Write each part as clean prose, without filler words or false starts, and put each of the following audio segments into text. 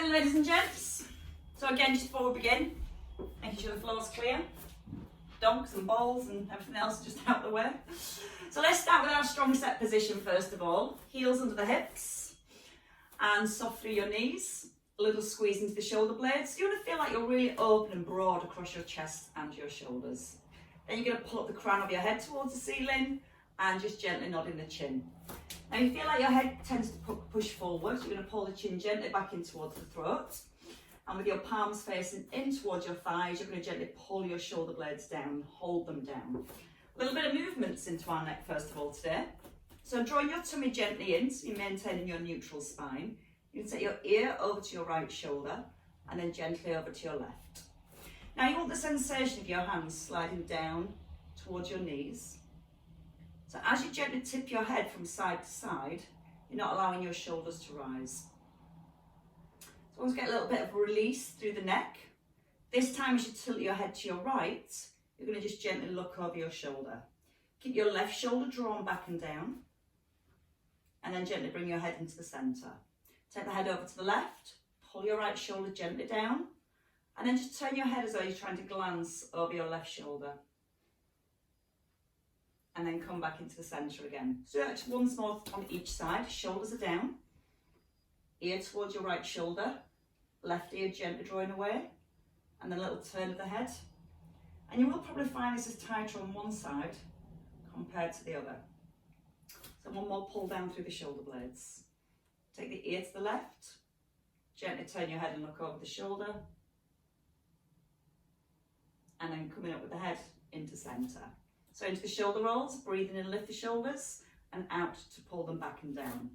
Morning, ladies and gents. So again, just before we begin, making sure the floor's clear. Donks and balls and everything else just out the way. So let's start with our strong set position first of all. Heels under the hips and soft through your knees. A little squeeze into the shoulder blades. You want to feel like you're really open and broad across your chest and your shoulders. Then you're going to pull up the crown of your head towards the ceiling and just gently nodding the chin. Now you feel like your head tends to push forward. You're going to pull the chin gently back in towards the throat. And with your palms facing in towards your thighs, you're going to gently pull your shoulder blades down, hold them down. A little bit of movements into our neck first of all today. So drawing your tummy gently in, so you're maintaining your neutral spine. You can set your ear over to your right shoulder and then gently over to your left. Now you want the sensation of your hands sliding down towards your knees. So as you gently tip your head from side to side, you're not allowing your shoulders to rise. So once you get a little bit of release through the neck, this time as you tilt your head to your right, you're going to just gently look over your shoulder. Keep your left shoulder drawn back and down, and then gently bring your head into the centre. Take the head over to the left, pull your right shoulder gently down, and then just turn your head as though you're trying to glance over your left shoulder. And then come back into the centre again. So that's once more on each side. Shoulders are down, ear towards your right shoulder, left ear gently drawing away, and then a little turn of the head. And you will probably find this is tighter on one side compared to the other. So one more pull down through the shoulder blades. Take the ear to the left, gently turn your head and look over the shoulder, and then coming up with the head into centre. So into the shoulder rolls, breathe in and lift the shoulders, and out to pull them back and down.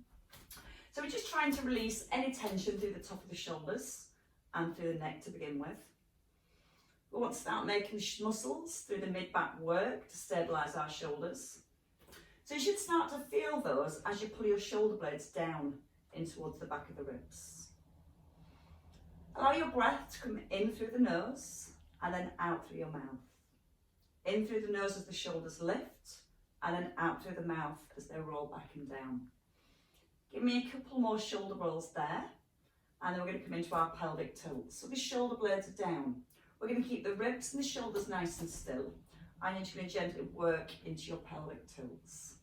So we're just trying to release any tension through the top of the shoulders and through the neck to begin with. We want to start making the muscles through the mid-back work to stabilise our shoulders. So you should start to feel those as you pull your shoulder blades down in towards the back of the ribs. Allow your breath to come in through the nose and then out through your mouth. In through the nose as the shoulders lift, and then out through the mouth as they roll back and down. Give me a couple more shoulder rolls there, and then we're going to come into our pelvic tilt. So the shoulder blades are down. We're going to keep the ribs and the shoulders nice and still, and you're just going to gently work into your pelvic tilts.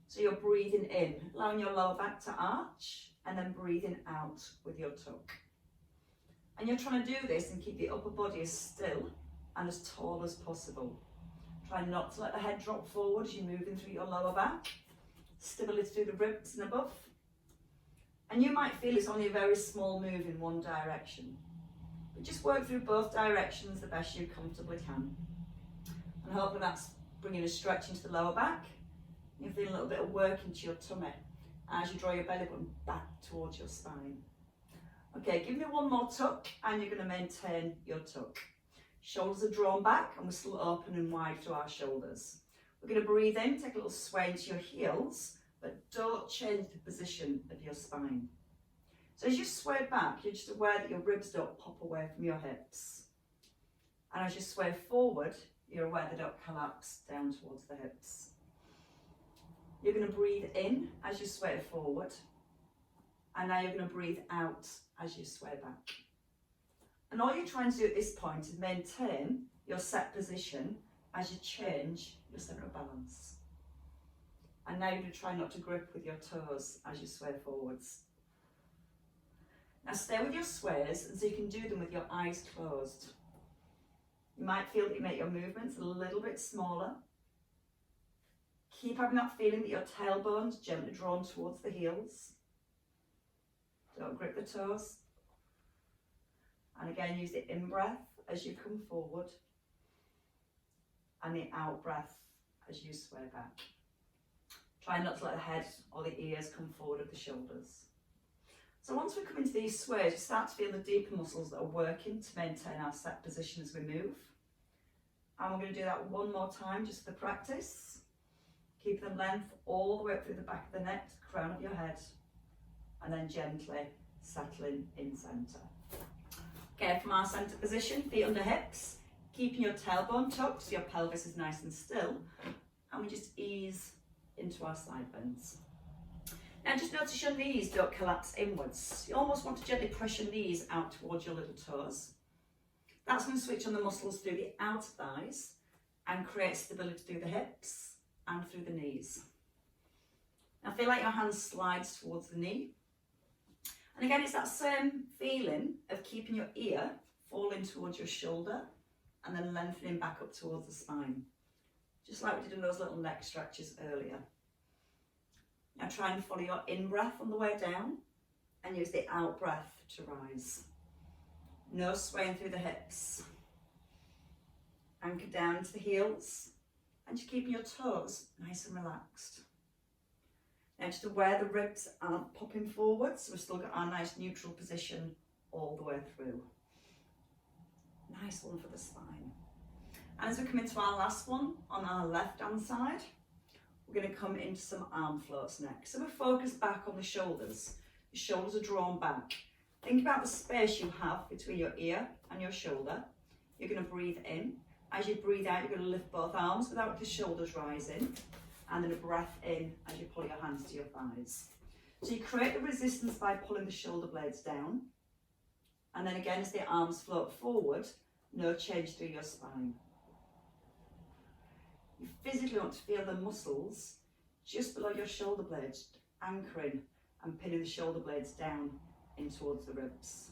So you're breathing in, allowing your lower back to arch, and then breathing out with your tuck. And you're trying to do this and keep the upper body as still and as tall as possible. Try not to let the head drop forward as you're moving through your lower back. Stability through the ribs and above. And you might feel it's only a very small move in one direction. But just work through both directions the best you comfortably can. And hopefully that's bringing a stretch into the lower back. You'll feel a little bit of work into your tummy as you draw your belly button back towards your spine. Okay, give me one more tuck and you're going to maintain your tuck. Shoulders are drawn back and we're still open and wide through our shoulders. We're going to breathe in, take a little sway into your heels, but don't change the position of your spine. So as you sway back, you're just aware that your ribs don't pop away from your hips. And as you sway forward, you're aware they don't collapse down towards the hips. You're going to breathe in as you sway forward, and now you're going to breathe out as you sway back. And all you're trying to do at this point is maintain your set position as you change your centre of balance. And now you're going to try not to grip with your toes as you sway forwards. Now stay with your sways, and so you can do them with your eyes closed. You might feel that you make your movements a little bit smaller. Keep having that feeling that your tailbone's gently drawn towards the heels. Don't grip the toes. And again, use the in-breath as you come forward and the out-breath as you sway back. Try not to let the head or the ears come forward of the shoulders. So once we come into these sways, you start to feel the deeper muscles that are working to maintain our set position as we move. And we're going to do that one more time just for practice. Keep the length all the way up through the back of the neck, to the crown of your head, and then gently settling in centre. Okay, from our centre position, feet under hips, keeping your tailbone tucked so your pelvis is nice and still, and we just ease into our side bends. Now just notice your knees don't collapse inwards. You almost want to gently press your knees out towards your little toes. That's going to switch on the muscles through the outer thighs and create stability through the hips and through the knees. Now feel like your hand slides towards the knee. And again, it's that same feeling of keeping your ear falling towards your shoulder and then lengthening back up towards the spine. Just like we did in those little neck stretches earlier. Now try and follow your in-breath on the way down and use the out-breath to rise. No swaying through the hips. Anchor down to the heels and just keeping your toes nice and relaxed. Now just aware the ribs aren't popping forward, so we've still got our nice neutral position all the way through. Nice one for the spine. And as we come into our last one on our left hand side, we're going to come into some arm floats next. So we're focused back on the shoulders. The shoulders are drawn back. Think about the space you have between your ear and your shoulder. You're going to breathe in. As you breathe out, you're going to lift both arms without the shoulders rising. And then a breath in as you pull your hands to your thighs. So you create the resistance by pulling the shoulder blades down. And then again, as the arms float forward, no change through your spine. You physically want to feel the muscles just below your shoulder blades anchoring and pinning the shoulder blades down in towards the ribs.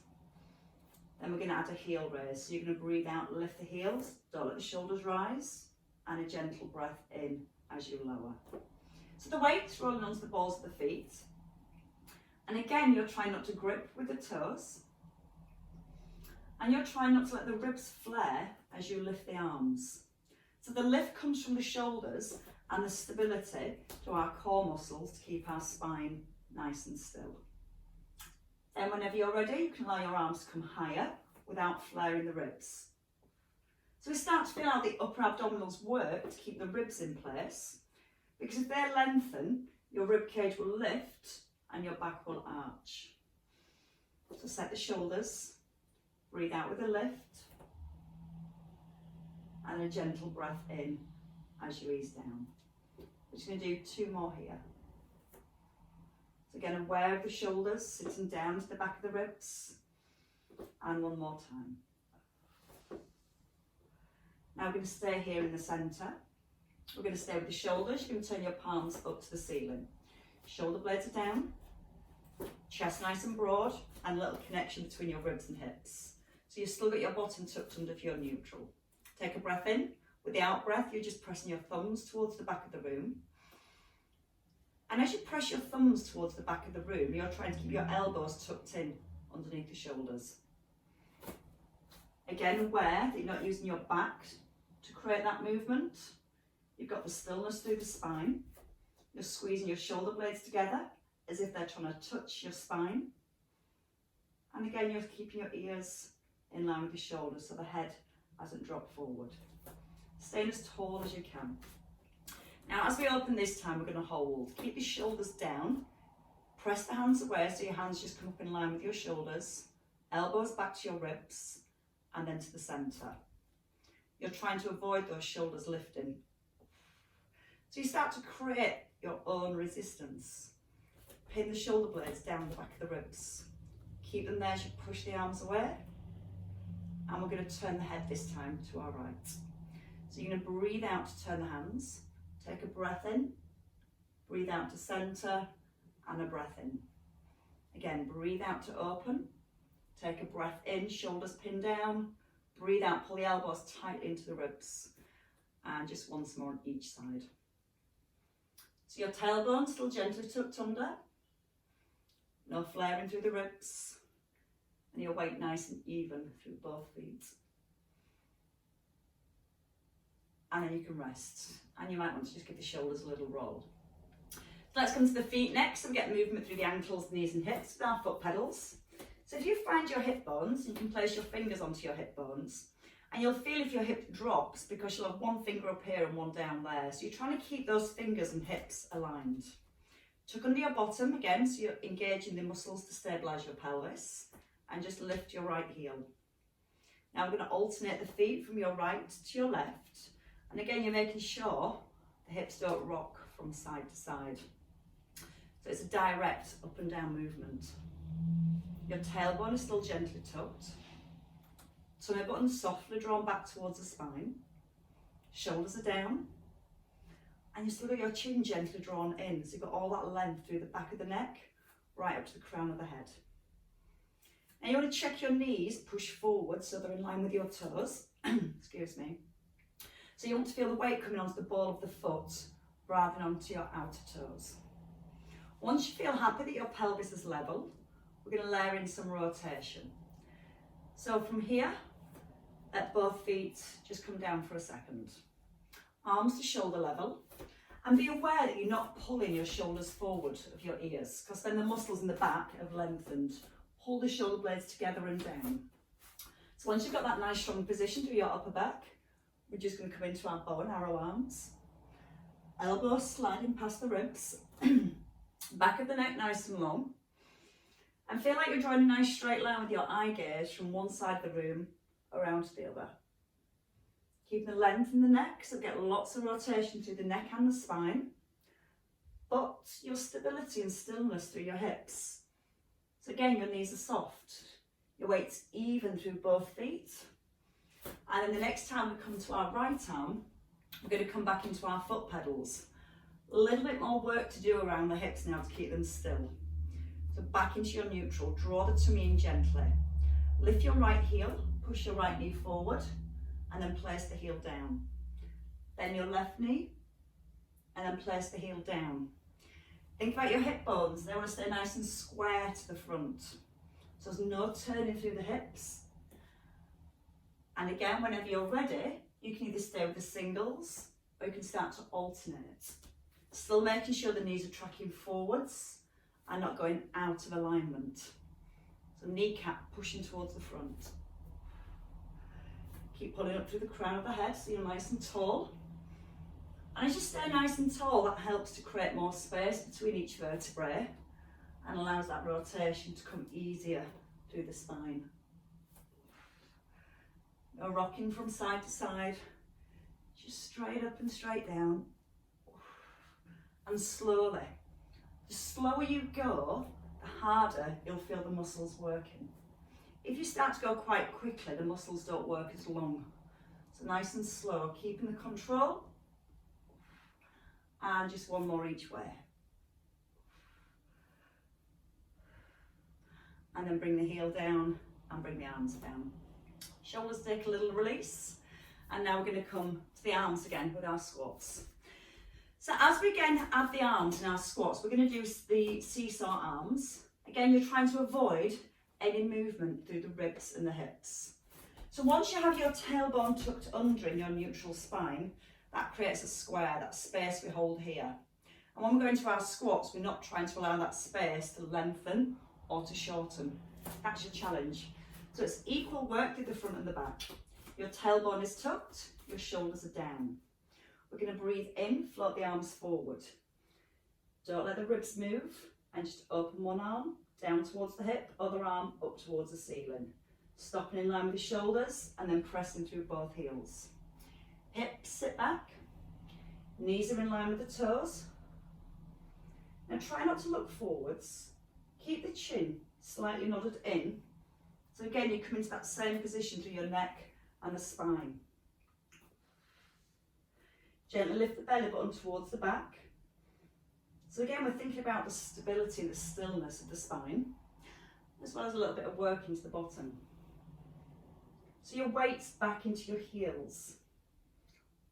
Then we're going to add a heel raise. So you're going to breathe out, lift the heels, don't let the shoulders rise, and a gentle breath in as you lower. So the weight's rolling onto the balls of the feet. And again, you're trying not to grip with the toes. And you're trying not to let the ribs flare as you lift the arms. So the lift comes from the shoulders and the stability to our core muscles to keep our spine nice and still. Then whenever you're ready, you can allow your arms to come higher without flaring the ribs. So we start to feel how the upper abdominals work to keep the ribs in place, because if they lengthen, your rib cage will lift and your back will arch. So set the shoulders, breathe out with a lift, and a gentle breath in as you ease down. We're just going to do 2 more here. So again, aware of the shoulders, sitting down to the back of the ribs, and 1 more time. Now we're going to stay here in the centre. We're going to stay with the shoulders. You're going to turn your palms up to the ceiling. Shoulder blades are down, chest nice and broad, and a little connection between your ribs and hips. So you've still got your bottom tucked under if you're neutral. Take a breath in. With the out breath, you're just pressing your thumbs towards the back of the room. And as you press your thumbs towards the back of the room, you're trying to keep your elbows tucked in underneath the shoulders. Again, aware that you're not using your back to create that movement. You've got the stillness through the spine. You're squeezing your shoulder blades together as if they're trying to touch your spine. And again, you're keeping your ears in line with your shoulders so the head hasn't dropped forward. Staying as tall as you can. Now, as we open this time, we're going to hold. Keep your shoulders down. Press the hands away so your hands just come up in line with your shoulders. Elbows back to your ribs and then to the centre. You're trying to avoid those shoulders lifting. So you start to create your own resistance. Pin the shoulder blades down the back of the ribs. Keep them there as you push the arms away. And we're going to turn the head this time to our right. So you're going to breathe out to turn the hands. Take a breath in. Breathe out to centre and a breath in. Again, breathe out to open. Take a breath in, shoulders pinned down. Breathe out, pull the elbows tight into the ribs. And just once more on each side. So your tailbone still gently tucked under. No flaring through the ribs. And your weight nice and even through both feet. And then you can rest. And you might want to just give the shoulders a little roll. So let's come to the feet next. So we get movement through the ankles, knees and hips with our foot pedals. So if you find your hip bones, you can place your fingers onto your hip bones. And you'll feel if your hip drops because you'll have one finger up here and one down there. So you're trying to keep those fingers and hips aligned. Tuck under your bottom again, so you're engaging the muscles to stabilise your pelvis. And just lift your right heel. Now we're going to alternate the feet from your right to your left. And again, you're making sure the hips don't rock from side to side. So it's a direct up and down movement. Your tailbone is still gently tucked. Tummy button softly drawn back towards the spine. Shoulders are down. And you still got your chin gently drawn in. So you've got all that length through the back of the neck, right up to the crown of the head. And you want to check your knees, push forward so they're in line with your toes. Excuse me. So you want to feel the weight coming onto the ball of the foot rather than onto your outer toes. Once you feel happy that your pelvis is level, we're going to layer in some rotation. So from here, at both feet, just come down for a second. Arms to shoulder level, and be aware that you're not pulling your shoulders forward of your ears, because then the muscles in the back have lengthened. Hold the shoulder blades together and down. So once you've got that nice strong position through your upper back, we're just going to come into our bow and arrow arms. Elbows sliding past the ribs. Back of the neck nice and long. And feel like you're drawing a nice straight line with your eye gaze from one side of the room around to the other. Keep the length in the neck, so get lots of rotation through the neck and the spine. But your stability and stillness through your hips. So again, your knees are soft. Your weight's even through both feet. And then the next time we come to our right arm, we're going to come back into our foot pedals. A little bit more work to do around the hips now to keep them still. So back into your neutral, draw the tummy in gently. Lift your right heel, push your right knee forward, and then place the heel down. Then your left knee, and then place the heel down. Think about your hip bones, they want to stay nice and square to the front. So there's no turning through the hips. And again, whenever you're ready, you can either stay with the singles, or you can start to alternate. Still making sure the knees are tracking forwards and not going out of alignment. So kneecap pushing towards the front. Keep pulling up through the crown of the head so you're nice and tall. And as you stay nice and tall, that helps to create more space between each vertebrae and allows that rotation to come easier through the spine. No rocking from side to side, just straight up and straight down. And slowly. The slower you go, the harder you'll feel the muscles working. If you start to go quite quickly, the muscles don't work as long. So nice and slow, keeping the control. And just one more each way. And then bring the heel down and bring the arms down. Shoulders take a little release. And now we're going to come to the arms again with our squats. So as we again add the arms in our squats, we're going to do the seesaw arms. Again, you're trying to avoid any movement through the ribs and the hips. So once you have your tailbone tucked under in your neutral spine, that creates a square, that space we hold here. And when we go into our squats, we're not trying to allow that space to lengthen or to shorten. That's your challenge. So it's equal work through the front and the back. Your tailbone is tucked, your shoulders are down. We're going to breathe in, float the arms forward. Don't let the ribs move, and just open one arm, down towards the hip, other arm up towards the ceiling. Stopping in line with the shoulders, and then pressing through both heels. Hips sit back, knees are in line with the toes. Now try not to look forwards. Keep the chin slightly nodded in. So again, you come into that same position through your neck and the spine. Gently lift the belly button towards the back. So again, we're thinking about the stability and the stillness of the spine, as well as a little bit of work into the bottom. So your weight's back into your heels.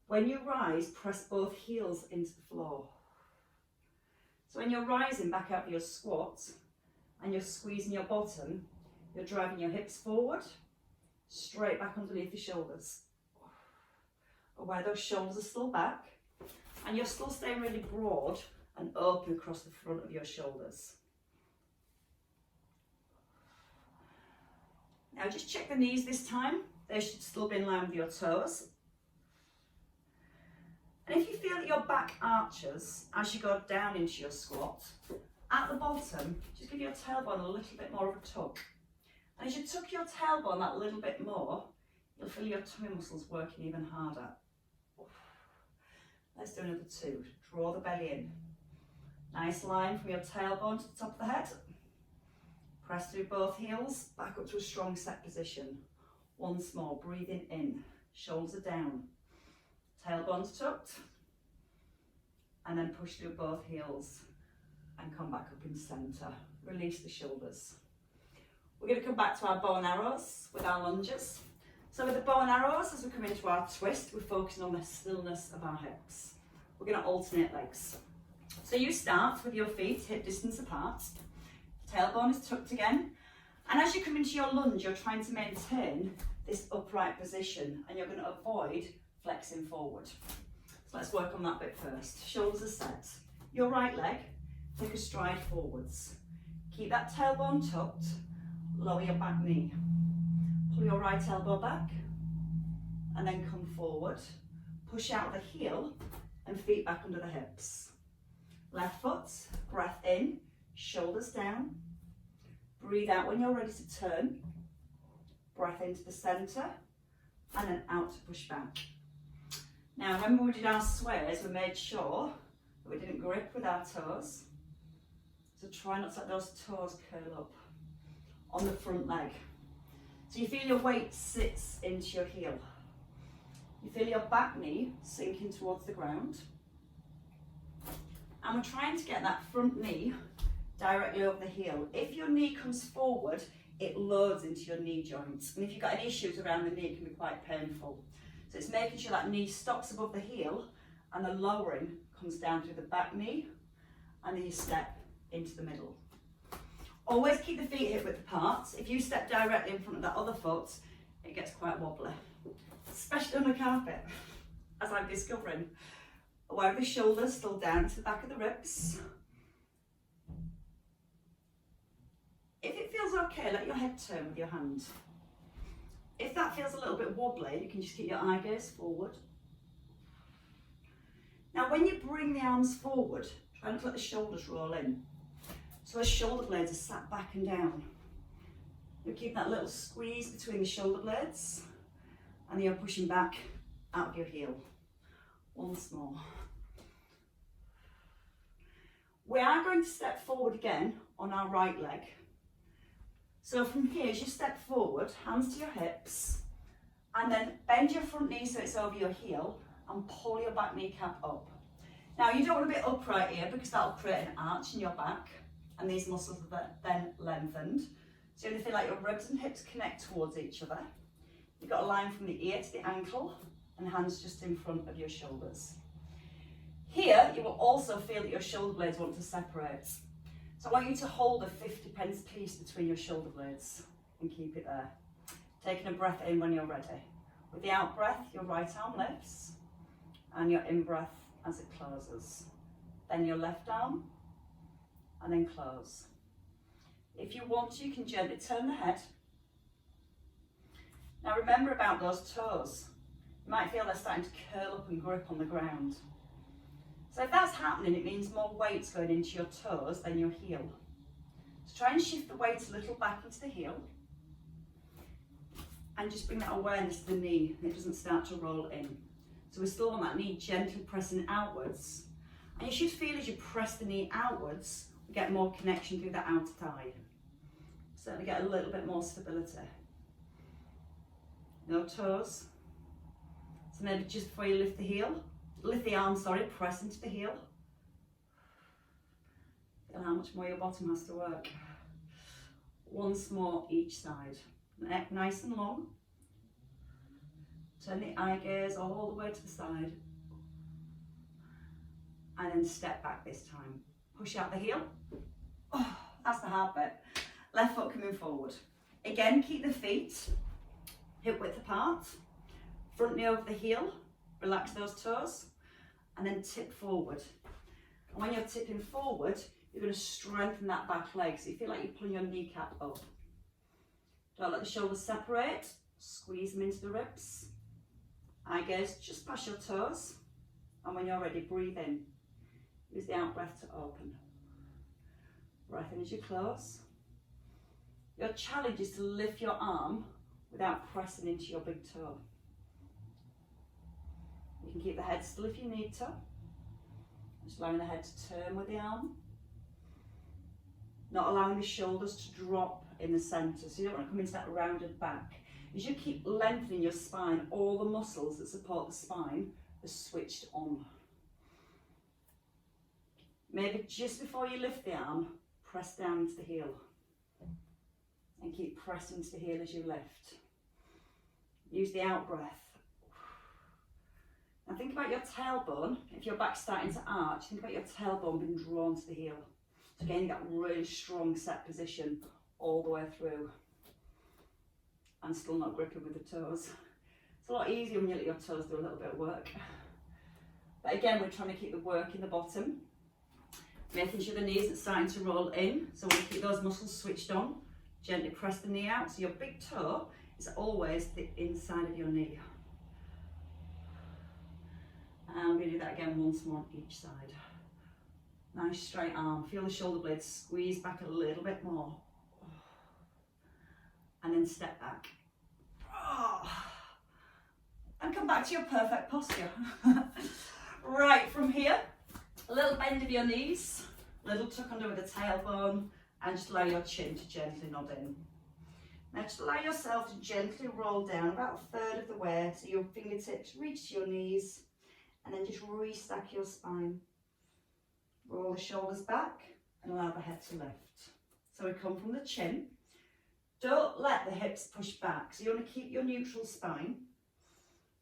When you rise, press both heels into the floor. So when you're rising back out of your squat and you're squeezing your bottom, you're driving your hips forward, straight back underneath the shoulders. Where those shoulders are still back, and you're still staying really broad and open across the front of your shoulders. Now just check the knees this time. They should still be in line with your toes. And if you feel that your back arches as you go down into your squat, at the bottom, just give your tailbone a little bit more of a tug. And as you tuck your tailbone that little bit more, you'll feel your tummy muscles working even harder. Let's do another two. Draw the belly in. Nice line from your tailbone to the top of the head. Press through both heels, back up to a strong set position. Once more, breathing in, shoulders are down, tailbone's tucked, and then push through both heels and come back up in centre. Release the shoulders. We're going to come back to our bow and arrows with our lunges. So with the bow and arrows, as we come into our twist, we're focusing on the stillness of our hips. We're going to alternate legs. So you start with your feet hip distance apart, tailbone is tucked again, and as you come into your lunge, you're trying to maintain this upright position and you're going to avoid flexing forward. So let's work on that bit first. Shoulders are set. Your right leg, take a stride forwards. Keep that tailbone tucked, lower your back knee. Pull your right elbow back and then come forward. Push out the heel and feet back under the hips. Left foot, breath in, shoulders down. Breathe out when you're ready to turn. Breath into the centre and then out to push back. Now when we did our sways, we made sure that we didn't grip with our toes. So try not to let those toes curl up on the front leg. So you feel your weight sits into your heel. You feel your back knee sinking towards the ground. And we're trying to get that front knee directly over the heel. If your knee comes forward, it loads into your knee joints. And if you've got any issues around the knee, it can be quite painful. So it's making sure that knee stops above the heel and the lowering comes down through the back knee and then you step into the middle. Always keep the feet hip width apart. If you step directly in front of that other foot, it gets quite wobbly, especially on the carpet, as I'm discovering. Aware of the shoulders, still down to the back of the ribs. If it feels okay, let your head turn with your hand. If that feels a little bit wobbly, you can just keep your eye gaze forward. Now when you bring the arms forward, try not to let the shoulders roll in. So the shoulder blades are sat back and down. You'll keep that little squeeze between the shoulder blades and then you're pushing back out of your heel. Once more. We are going to step forward again on our right leg. So from here, as you step forward, hands to your hips, and then bend your front knee so it's over your heel and pull your back kneecap up. Now you don't want to be upright here because that'll create an arch in your back and these muscles are then lengthened. So you're going to feel like your ribs and hips connect towards each other. You've got a line from the ear to the ankle and hands just in front of your shoulders. Here, you will also feel that your shoulder blades want to separate. So I want you to hold a 50p piece between your shoulder blades and keep it there. Taking a breath in when you're ready. With the out breath, your right arm lifts and your in breath as it closes. Then your left arm and then close. If you want to, you can gently turn the head. Now remember about those toes. You might feel they're starting to curl up and grip on the ground. So if that's happening, it means more weight's going into your toes than your heel. So try and shift the weight a little back into the heel. And just bring that awareness to the knee, and it doesn't start to roll in. So we're still on that knee gently pressing outwards. And you should feel as you press the knee outwards, we get more connection through that outer thigh. Certainly get a little bit more stability. No toes. So maybe just before you lift the arm, press into the heel. Feel how much more your bottom has to work. Once more each side. Neck nice and long. Turn the eye gaze all the way to the side. And then step back this time. Push out the heel. Oh, that's the hard bit. Left foot coming forward. Again, keep the feet hip width apart. Front knee over the heel. Relax those toes. And then tip forward. And when you're tipping forward, you're going to strengthen that back leg. So you feel like you're pulling your kneecap up. Don't let the shoulders separate. Squeeze them into the ribs. Eye gaze just past your toes. And when you're ready, breathe in. Use the out breath to open. Breath in as you close. Your challenge is to lift your arm without pressing into your big toe. You can keep the head still if you need to. Just allowing the head to turn with the arm. not allowing the shoulders to drop in the centre. So you don't want to come into that rounded back. As you keep lengthening your spine, all the muscles that support the spine are switched on. Maybe just before you lift the arm, press down into the heel. And keep pressing into the heel as you lift. Use the out breath. Now think about your tailbone. If your back's starting to arch, think about your tailbone being drawn to the heel. So again, you get really strong set position all the way through. And still not gripping with the toes. It's a lot easier when you let your toes do a little bit of work. But again, we're trying to keep the work in the bottom. Making sure the knees are starting to roll in. So we keep those muscles switched on. Gently press the knee out. So your big toe is always the inside of your knee. And we're going to do that again once more on each side. Nice straight arm. Feel the shoulder blades squeeze back a little bit more. And then step back. And come back to your perfect posture. Right, from here, a little bend of your knees, a little tuck under with the tailbone, and just allow your chin to gently nod in. Now just allow yourself to gently roll down about a third of the way, so your fingertips reach to your knees, and then just restack your spine. Roll the shoulders back and allow the head to lift. So we come from the chin. Don't let the hips push back, so you want to keep your neutral spine.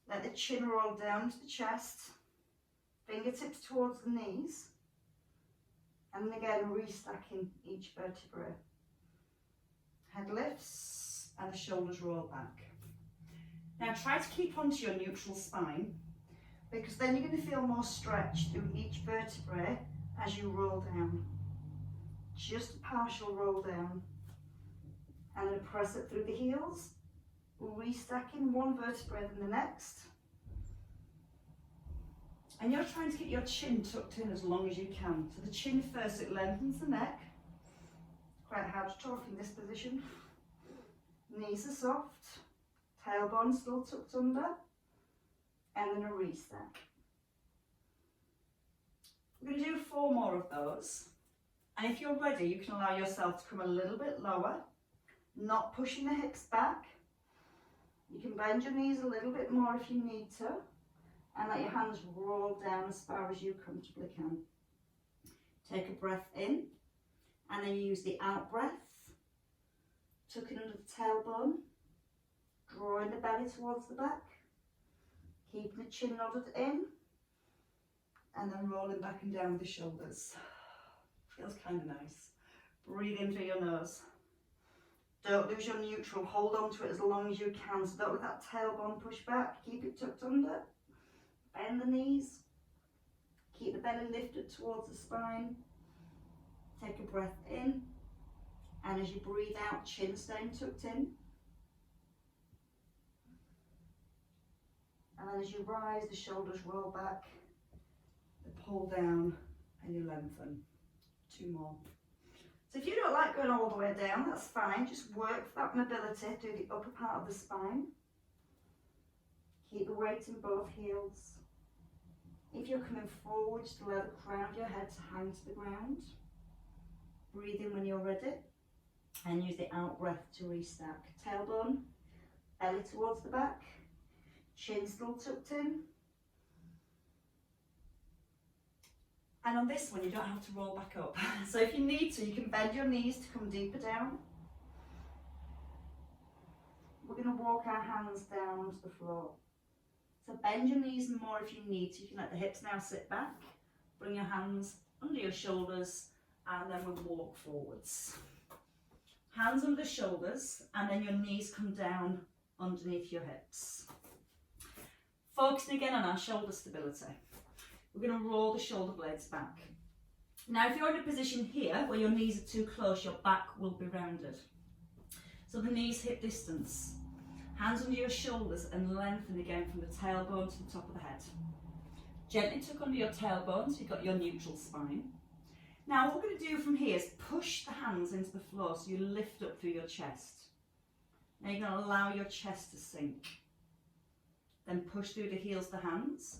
Let the chin roll down to the chest, fingertips towards the knees, and then again restacking each vertebrae. Head lifts and the shoulders roll back. Now try to keep onto your neutral spine, because then you're going to feel more stretch through each vertebrae as you roll down. Just a partial roll down. And then press it through the heels, restacking one vertebrae than the next. And you're trying to get your chin tucked in as long as you can. So the chin first, it lengthens the neck. Quite hard to talk in this position. Knees are soft, tailbone still tucked under, and then a restack. We're going to do 4 more of those. And if you're ready, you can allow yourself to come a little bit lower. Not pushing the hips back. You can bend your knees a little bit more if you need to, and let your hands roll down as far as you comfortably can. Take a breath in, and then use the out breath, tucking under the tailbone, drawing the belly towards the back, keeping the chin nodded in, and then rolling back and down with the shoulders. Feels kind of nice. Breathe in through your nose. Don't lose your neutral, hold on to it as long as you can, so don't let that tailbone push back, keep it tucked under, bend the knees, keep the belly lifted towards the spine, take a breath in, and as you breathe out, chin staying tucked in, and then as you rise, the shoulders roll back, they pull down, and you lengthen. 2 more. So if you don't like going all the way down, that's fine. Just work for that mobility through the upper part of the spine. Keep the weight in both heels. If you're coming forward, just allow the crown of your head to hang to the ground. Breathe in when you're ready. And use the out breath to restack. Tailbone, belly towards the back. Chin still tucked in. And on this one, you don't have to roll back up. So if you need to, you can bend your knees to come deeper down. We're going to walk our hands down onto the floor. So bend your knees more if you need to. You can let the hips now sit back. Bring your hands under your shoulders, and then we'll walk forwards. Hands under the shoulders, and then your knees come down underneath your hips. Focusing again on our shoulder stability. We're going to roll the shoulder blades back. Now, if you're in a position here where your knees are too close, your back will be rounded. So the knees hip distance. Hands under your shoulders and lengthen again from the tailbone to the top of the head. Gently tuck under your tailbone so you've got your neutral spine. Now, what we're going to do from here is push the hands into the floor so you lift up through your chest. Now you're going to allow your chest to sink. Then push through the heels to hands.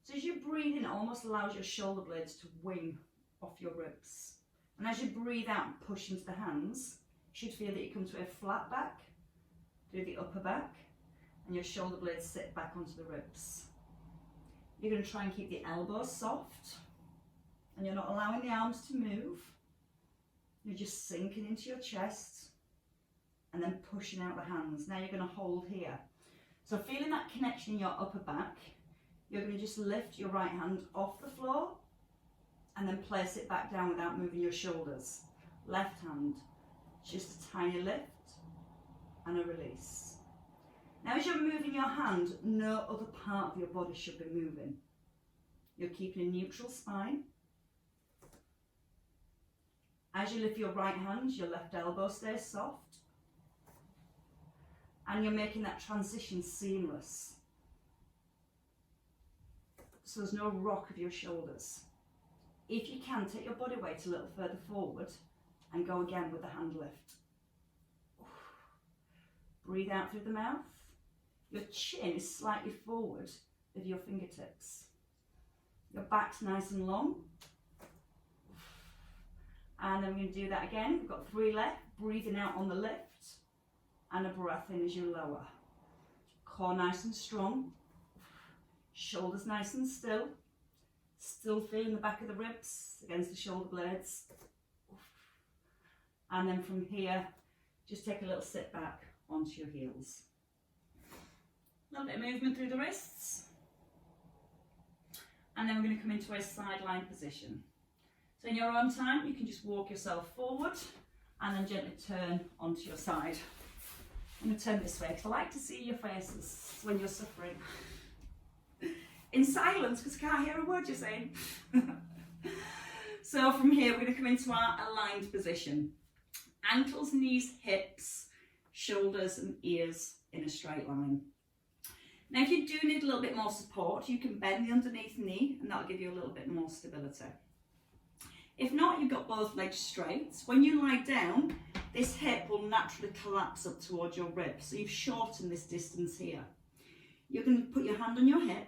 So as you breathe in, it almost allows your shoulder blades to wing off your ribs. And as you breathe out and push into the hands, you should feel that you come to a flat back through the upper back, and your shoulder blades sit back onto the ribs. You're going to try and keep the elbows soft, and you're not allowing the arms to move. You're just sinking into your chest and then pushing out the hands. Now you're going to hold here. So feeling that connection in your upper back, you're going to just lift your right hand off the floor and then place it back down without moving your shoulders. Left hand, just a tiny lift and a release. Now as you're moving your hand, no other part of your body should be moving. You're keeping a neutral spine. As you lift your right hand, your left elbow stays soft. And you're making that transition seamless. So there's no rock of your shoulders. If you can, take your body weight a little further forward and go again with the hand lift. Breathe out through the mouth. Your chin is slightly forward of your fingertips. Your back's nice and long. And then we're going to do that again. We've got 3 left. Breathing out on the lift. And a breath in as you lower. Core nice and strong. Shoulders nice and still. Still feeling the back of the ribs against the shoulder blades. And then from here, just take a little sit back onto your heels. A little bit of movement through the wrists. And then we're going to come into a sideline position. So in your own time, you can just walk yourself forward and then gently turn onto your side. I'm going to turn this way because I like to see your faces when you're suffering. In silence, because I can't hear a word you're saying. So from here, we're going to come into our aligned position. Ankles, knees, hips, shoulders and ears in a straight line. Now if you do need a little bit more support, you can bend the underneath knee and that'll give you a little bit more stability. If not, you've got both legs straight. When you lie down, this hip will naturally collapse up towards your ribs. So you've shortened this distance here. You're going to put your hand on your hip.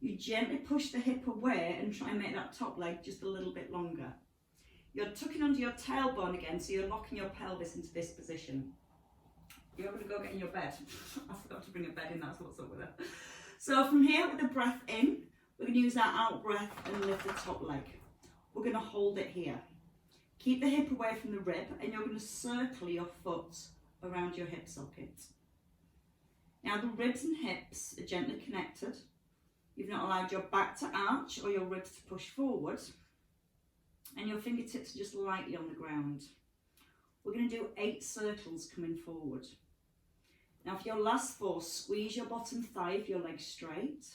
You gently push the hip away and try and make that top leg just a little bit longer. You're tucking under your tailbone again, so you're locking your pelvis into this position. You're going to go get in your bed. I forgot to bring a bed in, that's what's up with it. So from here, with the breath in, we're going to use that out breath and lift the top leg. We're going to hold it here. Keep the hip away from the rib and you're going to circle your foot around your hip socket. Now the ribs and hips are gently connected. You've not allowed your back to arch or your ribs to push forward. And your fingertips are just lightly on the ground. We're going to do 8 circles coming forward. Now for your last 4, squeeze your bottom thigh if your leg's straight.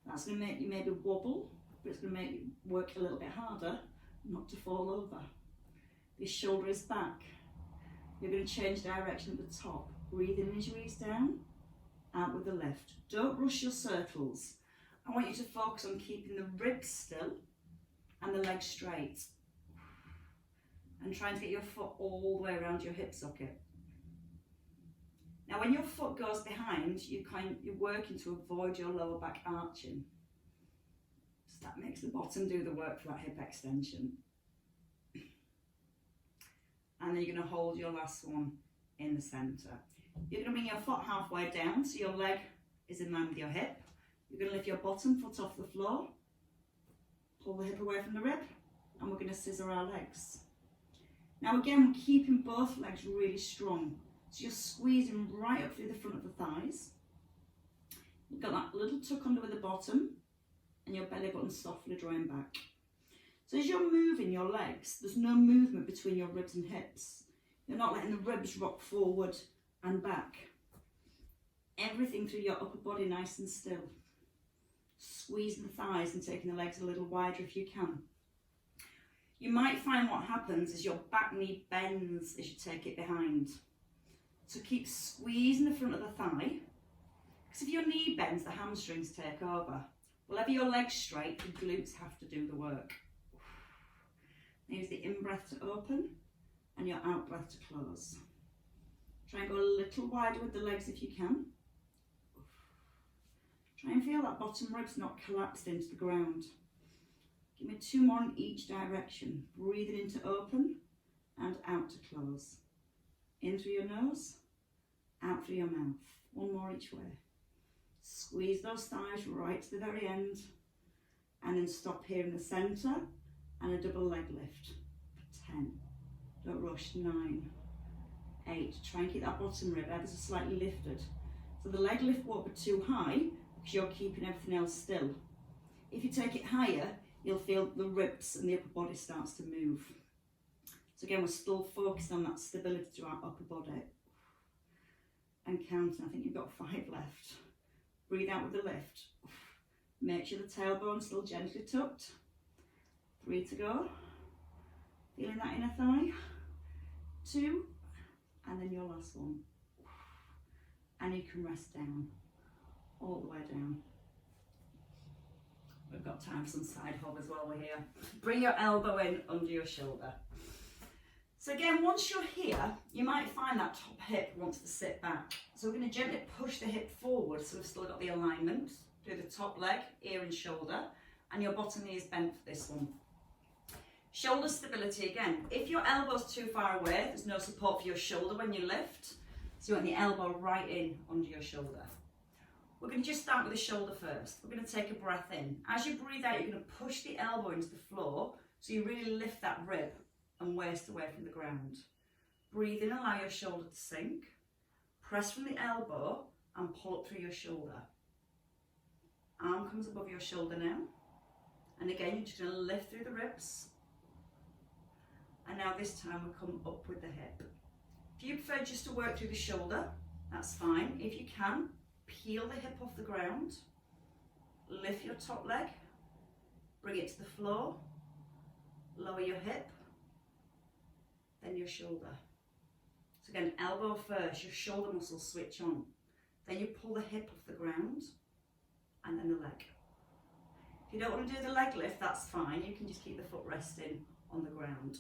That's going to make you maybe wobble, but it's going to make you work a little bit harder not to fall over. This shoulder is back. You're going to change direction at the top. Breathe in as you ease down, out with the lift. Don't rush your circles. I want you to focus on keeping the ribs still and the legs straight. And trying to get your foot all the way around your hip socket. Now when your foot goes behind, you're working to avoid your lower back arching. So that makes the bottom do the work for that hip extension. And then you're going to hold your last one in the centre. You're going to bring your foot halfway down so your leg is in line with your hip. You're going to lift your bottom foot off the floor. Pull the hip away from the rib and we're going to scissor our legs. Now again, we're keeping both legs really strong. So you're squeezing right up through the front of the thighs. You've got that little tuck under with the bottom and your belly button softly drawing back. So as you're moving your legs, there's no movement between your ribs and hips. You're not letting the ribs rock forward and back. Everything through your upper body nice and still. Squeezing the thighs and taking the legs a little wider if you can. You might find what happens is your back knee bends as you take it behind. So keep squeezing the front of the thigh, because if your knee bends, the hamstrings take over. Whenever your leg's straight, the glutes have to do the work. Use the in-breath to open and your out-breath to close. Try and go a little wider with the legs if you can. Try and feel that bottom ribs not collapsed into the ground. Give me 2 more in each direction. Breathing in to open and out to close. In through your nose, out through your mouth. 1 more each way. Squeeze those thighs right to the very end, and then stop here in the centre and a double leg lift for 10. Don't rush. 9, 8. Try and keep that bottom rib ever so slightly lifted. So the leg lift won't be too high because you're keeping everything else still. If you take it higher, you'll feel the ribs and the upper body starts to move. So again, we're still focused on that stability to our upper body. And counting, I think you've got 5 left. Breathe out with the lift. Make sure the tailbone's still gently tucked. 3 to go. Feeling that inner thigh. 2, and then your last one. And you can rest down, all the way down. We've got time for some side hovers while we're here. Bring your elbow in under your shoulder. So again, once you're here, you might find that top hip wants to sit back. So we're going to gently push the hip forward so we've still got the alignment. Do the top leg, ear and shoulder, and your bottom knee is bent for this one. Shoulder stability again. If your elbow's too far away, there's no support for your shoulder when you lift. So you want the elbow right in under your shoulder. We're going to just start with the shoulder first. We're going to take a breath in. As you breathe out, you're going to push the elbow into the floor so you really lift that rib and waist away from the ground. Breathe in, allow your shoulder to sink. Press from the elbow and pull up through your shoulder. Arm comes above your shoulder now. And again, you're just going to lift through the ribs. And now this time we come up with the hip. If you prefer just to work through the shoulder, that's fine. If you can, peel the hip off the ground, lift your top leg, bring it to the floor, lower your hip, then your shoulder. So again, elbow first, your shoulder muscles switch on. Then you pull the hip off the ground, and then the leg. If you don't want to do the leg lift, that's fine. You can just keep the foot resting on the ground.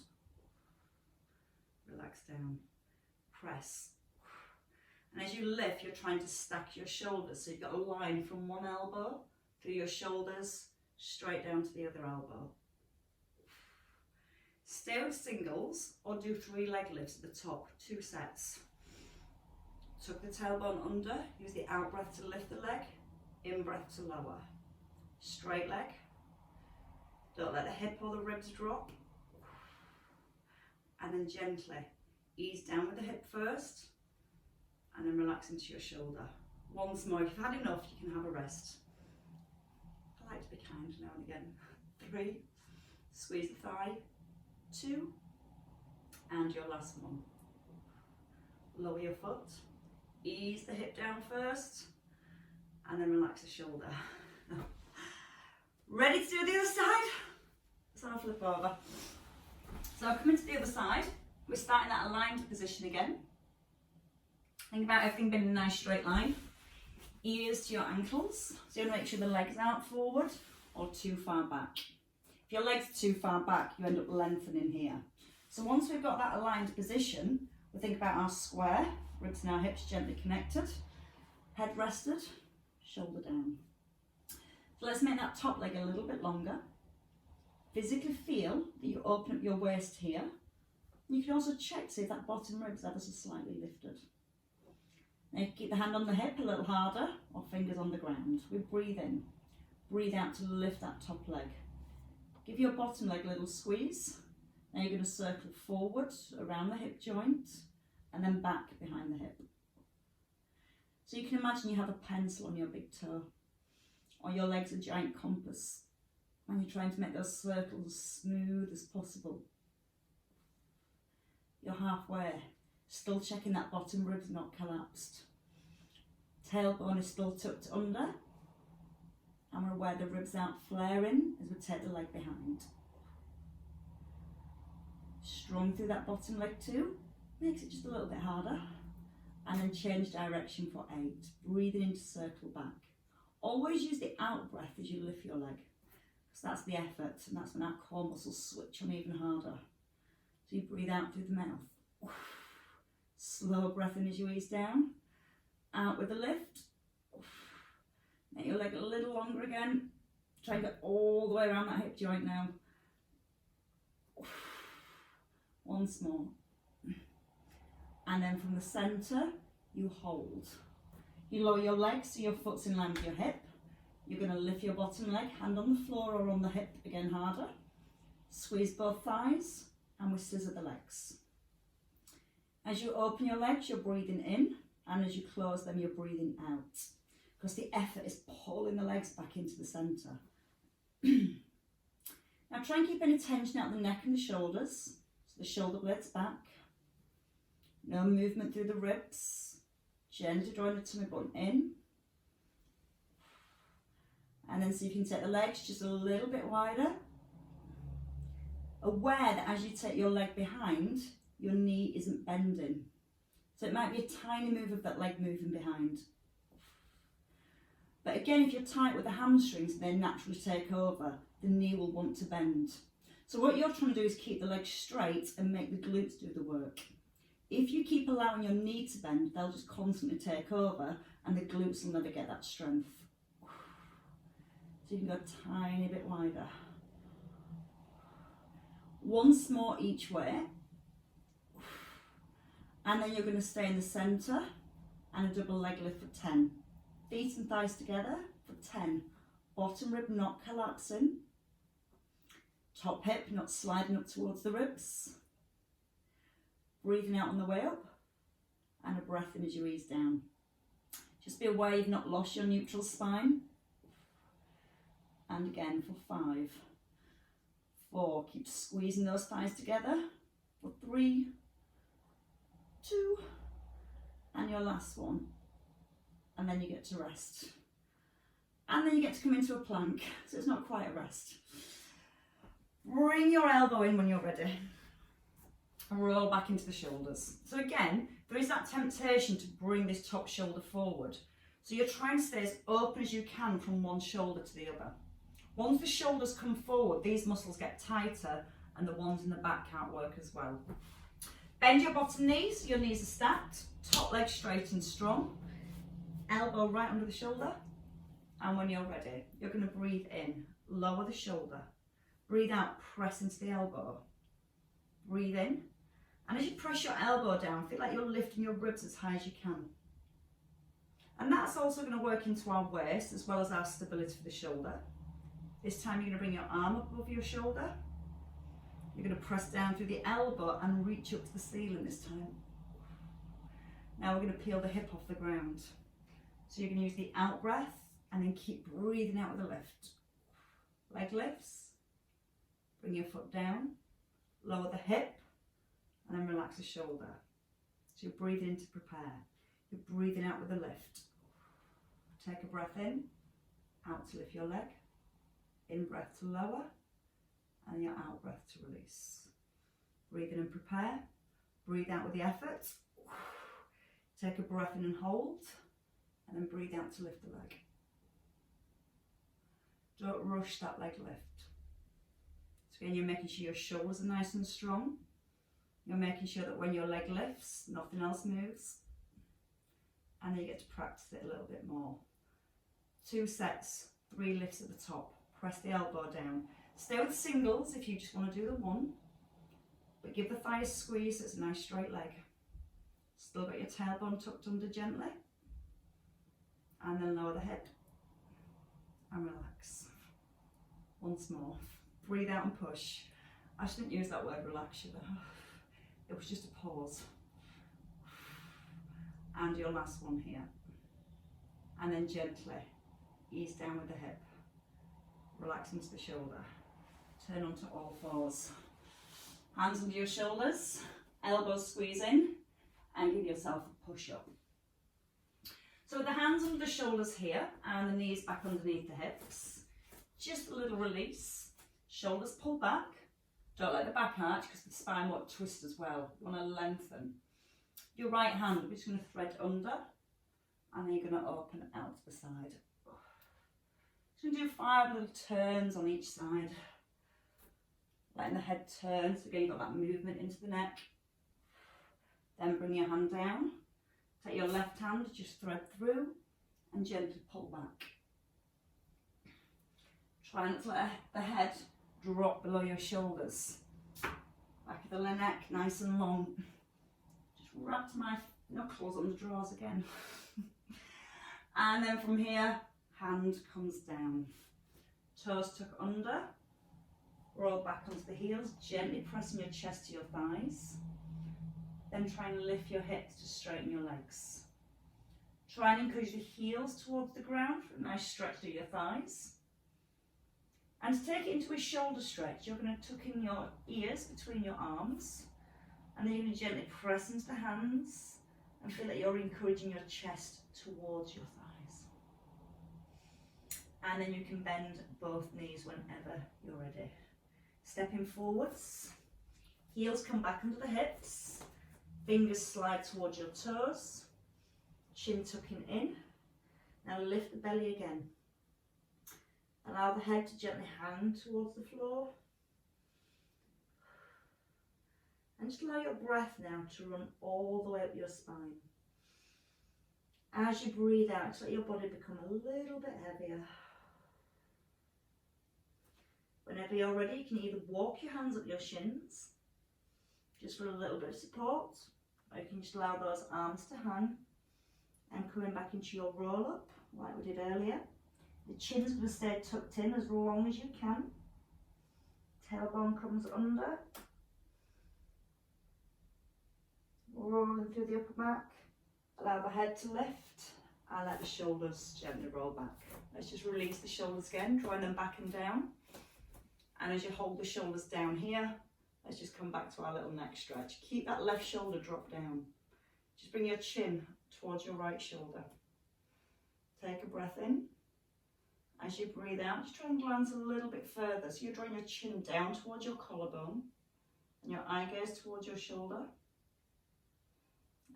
Relax down, press. And as you lift, you're trying to stack your shoulders. So you've got a line from one elbow through your shoulders, straight down to the other elbow. Stay with singles or do 3 leg lifts at the top, 2 sets. Tuck the tailbone under, use the out breath to lift the leg, in breath to lower. Straight leg. Don't let the hip or the ribs drop. And then gently ease down with the hip first, and then relax into your shoulder. Once more, if you've had enough, you can have a rest. I like to be kind now and again. 3, squeeze the thigh. 2, and your last one. Lower your foot, ease the hip down first, and then relax the shoulder. Ready to do the other side? So I'll flip over. So I'll come into the other side. We're starting that aligned position again. Think about everything being in a nice straight line. Ears to your ankles. So you want to make sure the legs aren't forward or too far back. If your legs are too far back, you end up lengthening here. So once we've got that aligned position, we think about our square, ribs and our hips gently connected, head rested, shoulder down. So let's make that top leg a little bit longer. Physically feel that you open up your waist here. You can also check to see if that bottom rib's ever so slightly lifted. Now you can keep the hand on the hip a little harder, or fingers on the ground. We breathe in, breathe out to lift that top leg. Give your bottom leg a little squeeze. Now you're going to circle forward around the hip joint and then back behind the hip. So you can imagine you have a pencil on your big toe, or your leg's a giant compass, and you're trying to make those circles smooth as possible. You're halfway, still checking that bottom rib's not collapsed. Tailbone is still tucked under, and we're aware the ribs aren't flaring as we take the leg behind. Strong through that bottom leg too, makes it just a little bit harder. And then change direction for 8, breathing into circle back. Always use the out breath as you lift your leg, because that's the effort, and that's when our core muscles switch on even harder. So you breathe out through the mouth. Slow breath in as you ease down. Out with a lift. Make your leg a little longer again. Try and get all the way around that hip joint now. Once more. And then from the centre, you hold. You lower your legs so your foot's in line with your hip. You're going to lift your bottom leg, hand on the floor or on the hip, again harder. Squeeze both thighs and we scissor the legs. As you open your legs, you're breathing in, and as you close them, you're breathing out. Because the effort is pulling the legs back into the centre. Now try and keep any tension out the neck and the shoulders, so the shoulder blades back. No movement through the ribs. Gently drawing the tummy button in. And then so you can take the legs just a little bit wider. Aware that as you take your leg behind, your knee isn't bending. So it might be a tiny move of that leg moving behind. But again, if you're tight with the hamstrings, they naturally take over. The knee will want to bend. So what you're trying to do is keep the legs straight and make the glutes do the work. If you keep allowing your knee to bend, they'll just constantly take over and the glutes will never get that strength. So you can go a tiny bit wider. Once more each way. And then you're going to stay in the centre and a double leg lift for 10. Feet and thighs together for 10. Bottom rib not collapsing. Top hip not sliding up towards the ribs. Breathing out on the way up. And a breath in as you ease down. Just be aware you've not lost your neutral spine. And again for 5. 4. Keep squeezing those thighs together. For 3. 2. And your last one. And then you get to rest. And then you get to come into a plank, so it's not quite a rest. Bring your elbow in when you're ready. And roll back into the shoulders. So again, there is that temptation to bring this top shoulder forward. So you're trying to stay as open as you can from one shoulder to the other. Once the shoulders come forward, these muscles get tighter and the ones in the back can't work as well. Bend your bottom knees, your knees are stacked, top leg straight and strong. Elbow right under the shoulder, and when you're ready, you're going to breathe in, lower the shoulder, breathe out, press into the elbow, breathe in, and as you press your elbow down, feel like you're lifting your ribs as high as you can. And that's also going to work into our waist as well as our stability for the shoulder. This time you're going to bring your arm up above your shoulder, you're going to press down through the elbow and reach up to the ceiling this time. Now we're going to peel the hip off the ground. So you're going to use the out breath and then keep breathing out with a lift. Leg lifts, bring your foot down, lower the hip, and then relax the shoulder. So you're breathing in to prepare. You're breathing out with a lift. Take a breath in, out to lift your leg, in breath to lower, and your out breath to release. Breathe in and prepare, breathe out with the effort. Take a breath in and hold. And then breathe out to lift the leg. Don't rush that leg lift. So again, you're making sure your shoulders are nice and strong. You're making sure that when your leg lifts, nothing else moves. And then you get to practice it a little bit more. 2 sets, 3 lifts at the top. Press the elbow down. Stay with singles if you just want to do the one. But give the thighs a squeeze so it's a nice straight leg. Still got your tailbone tucked under gently. And then lower the head and relax. Once more. Breathe out and push. I shouldn't use that word relax, should I? It was just a pause. And your last one here. And then gently ease down with the hip. Relax into the shoulder. Turn onto all fours. Hands under your shoulders. Elbows squeeze in. And give yourself a push up. So with the hands under the shoulders here and the knees back underneath the hips, just a little release, shoulders pull back, don't let the back arch because the spine won't twist as well, you want to lengthen. Your right hand, we're just going to thread under and then you're going to open out to the side. Just going to do 5 little turns on each side, letting the head turn, so again you've got that movement into the neck. Then bring your hand down. Take your left hand, just thread through and gently pull back. Try not to let the head drop below your shoulders. Back of the neck nice and long. Just wrapped my knuckles on the drawers again. And then from here, hand comes down. Toes tuck under. Roll back onto the heels, gently pressing your chest to your thighs. Then try and lift your hips to straighten your legs. Try and encourage the heels towards the ground for a nice stretch through your thighs. And to take it into a shoulder stretch, you're going to tuck in your ears between your arms. And then you're going to gently press into the hands and feel that you're encouraging your chest towards your thighs. And then you can bend both knees whenever you're ready. Stepping forwards, heels come back under the hips, fingers slide towards your toes, chin tucking in. Now lift the belly again. Allow the head to gently hang towards the floor. And just allow your breath now to run all the way up your spine. As you breathe out, just let your body become a little bit heavier. Whenever you're ready, you can either walk your hands up your shins, just for a little bit of support, or you can just allow those arms to hang and coming back into your roll up, like we did earlier. The chin's going to stay tucked in as long as you can. Tailbone comes under. Rolling through the upper back. Allow the head to lift and let the shoulders gently roll back. Let's just release the shoulders again, drawing them back and down. And as you hold the shoulders down here, let's just come back to our little neck stretch. Keep that left shoulder drop down. Just bring your chin towards your right shoulder. Take a breath in. As you breathe out, just try and glance a little bit further. So you're drawing your chin down towards your collarbone and your eye gaze towards your shoulder.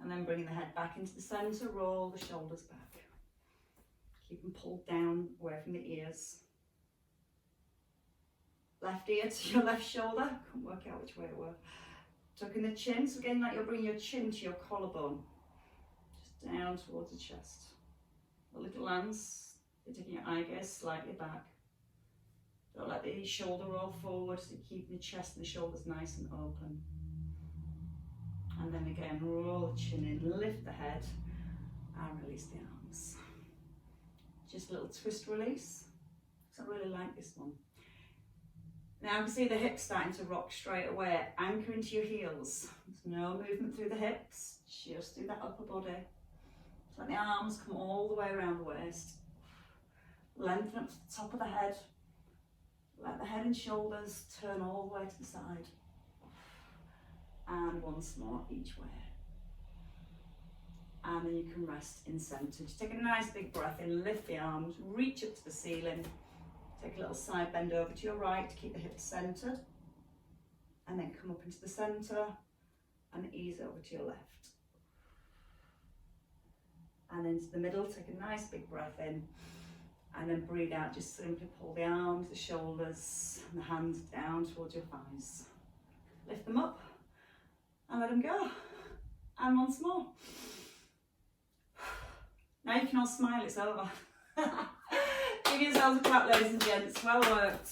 And then bringing the head back into the centre, roll the shoulders back. Keep them pulled down away from the ears. Left ear to your left shoulder. Can't work out which way it were. Tucking the chin. So again, like you're bringing your chin to your collarbone. Just down towards the chest. A little glance. You're taking your eye gaze slightly back. Don't let the shoulder roll forward. So keep the chest and the shoulders nice and open. And then again, roll the chin in, lift the head, and release the arms. Just a little twist release. So I really like this one. Now you can see the hips starting to rock straight away. Anchor into your heels. There's no movement through the hips, just through that upper body. So let the arms come all the way around the waist. Lengthen up to the top of the head. Let the head and shoulders turn all the way to the side. And once more each way. And then you can rest in centre. Just take a nice big breath in, lift the arms, reach up to the ceiling. Take a little side bend over to your right to keep the hips centred. And then come up into the centre and ease over to your left. And into the middle, take a nice big breath in. And then breathe out, just simply pull the arms, the shoulders, and the hands down towards your thighs. Lift them up and let them go. And once more. Now you can all smile, it's over. Give yourselves a clap, ladies and gents. Well worked.